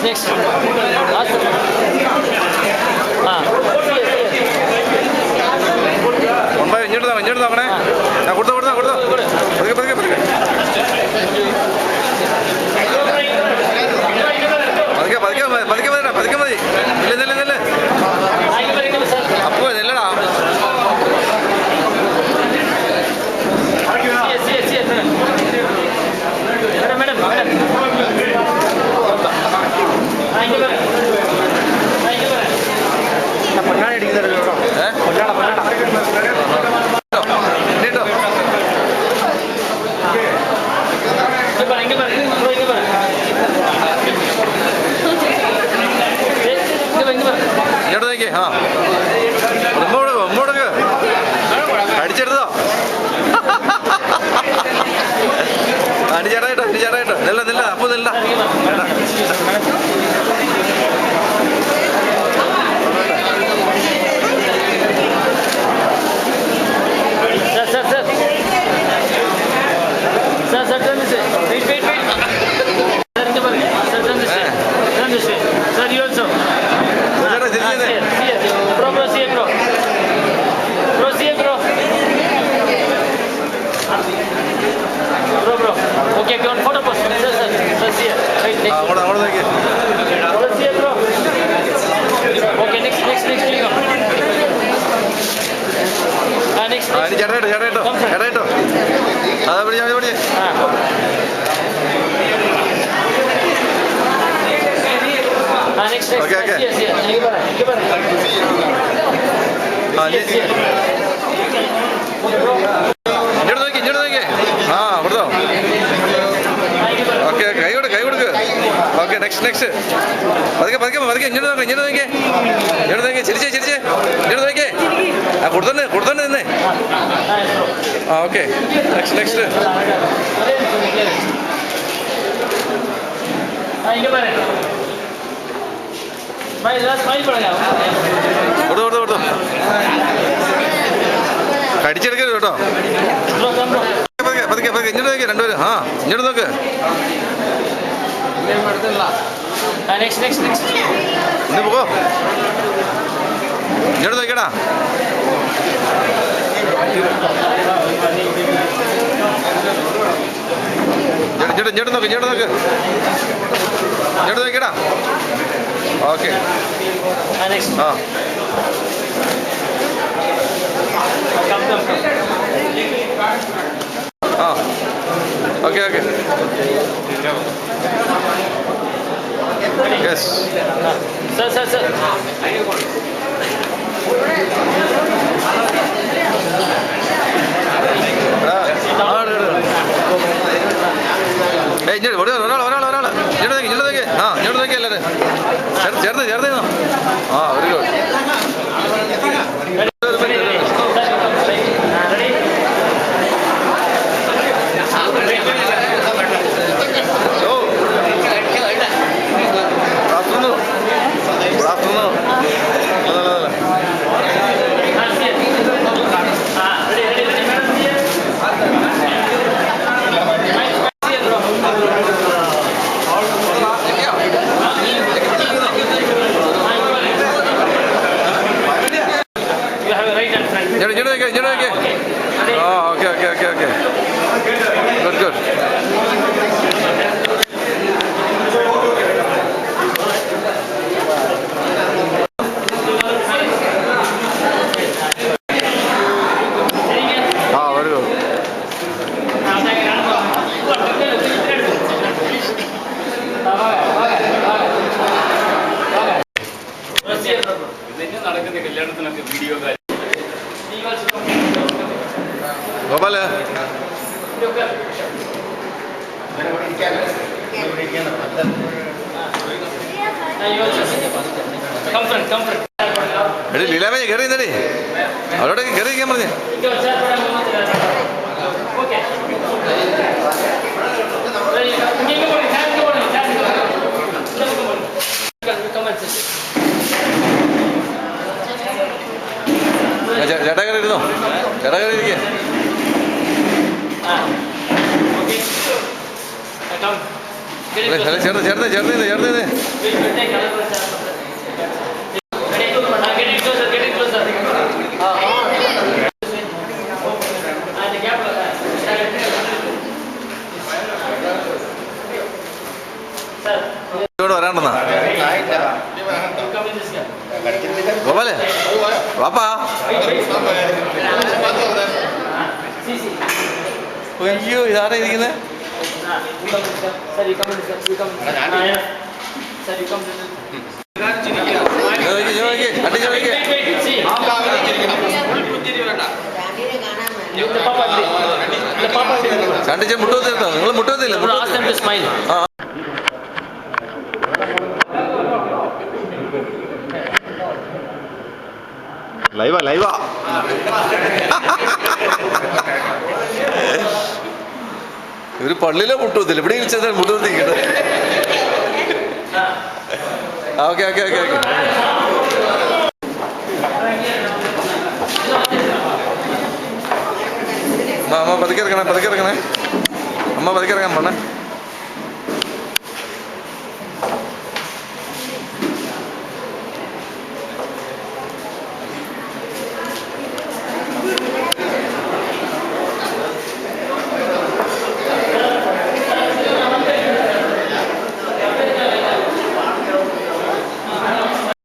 next. ഇങ്ങോട്ട് നോക്കണേ. കൊടുത്തോ പതുക്കെ മതി. ഇല്ല അപ്പോ നെല്ലടാ. പൊന്നാടി അടിക്കുന്നല്ലോ. മുമ്പോടക്ക് അടിച്ചെടുത്തോ. അടിച്ചേട്ടായിട്ടോ നെല്ല അപ്പൊ നെല്ല. Okay, go on photo post. Sir, here. Right next. Okay, next. Next. ചേട്ടായിട്ടോ അതാ പിടിച്ചാ next. Okay. Yes. ഇങ്ങോട്ട് നോക്കി. കൊടുത്തോ. ഓക്കെ കൈ കൊടുക്ക്. ഓക്കെ നെക്സ്റ്റ് പതുക്കെ ഇങ്ങോട്ട് നോക്കി. ചിരിച്ചേ ഇങ്ങോട്ട് നോക്കിയേ. കൊടുത്തോണ്ട് നിന്നേ. Okay next. Smile, smile पड़ेगा. കൊടുത്തു കൊടുത്തു കൊടുത്തു കടിച്ചെടുക്കരുത് കേട്ടോ. Bro, come bro. പതുക്കെ പതുക്കെ പതുക്കെ ഇങ്ങോട്ട് നോക്കി രണ്ടുപേരും. ആ ഇങ്ങോട്ട് നോക്ക്. Next, next, next. ഇന്ന് പോകോ. ഇങ്ങോട്ട് നോക്കിയടാ. ഇങ്ങോട്ട് നോക്ക് ഇങ്ങോട്ട് നോക്ക് ഇങ്ങോട്ട് നോക്കിയടാ. Okay Next. ആ Come, come, come. ആ okay okay yes. Sir, sir, sir. ഇങ്ങോട്ട് ഒരാൾ ഇങ്ങോട്ട് നോക്കി ആ ഇങ്ങോട്ട് നോക്കി എല്ലാവരും ചേർന്ന് ചേർന്ന് ആ വെരി ഗുഡ്. ഗോപാല എടി ലീലാമേ കയറി നിന്നടി അവരോടൊക്കെ കയറി ഇരിക്കാൻ പറഞ്ഞേ. ചേട്ടാ കയറി ഇരുന്നോ. ചേട്ടാ കയറി ഇരിക്കേ. ചേർന്ന് ചേർന്ന് ചേർന്ന് ചേർന്ന് ഇവിടെ വരാണ്ടെന്നാ ഗോപാലേ വാപ്പാ. അയ്യോ ഇതാരാ ഇരിക്കുന്നത്. ചാണ്ടിച്ച മുട്ടുവത്തിരുന്നോ നിങ്ങൾ മുട്ടുവത്തില്ല. ലൈവാ ലൈവാ. ഇവര് പള്ളിയിലെ മുട്ടുവത്തില്ല ഇവിടെ വിളിച്ചാൽ മുട്ടുവത്തിക്കട്ടെ. Okay okay okay okay. അമ്മ പതുക്കെ ഇറങ്ങണേ അമ്മ പതുക്കെ ഇറങ്ങാൻ പറഞ്ഞേ.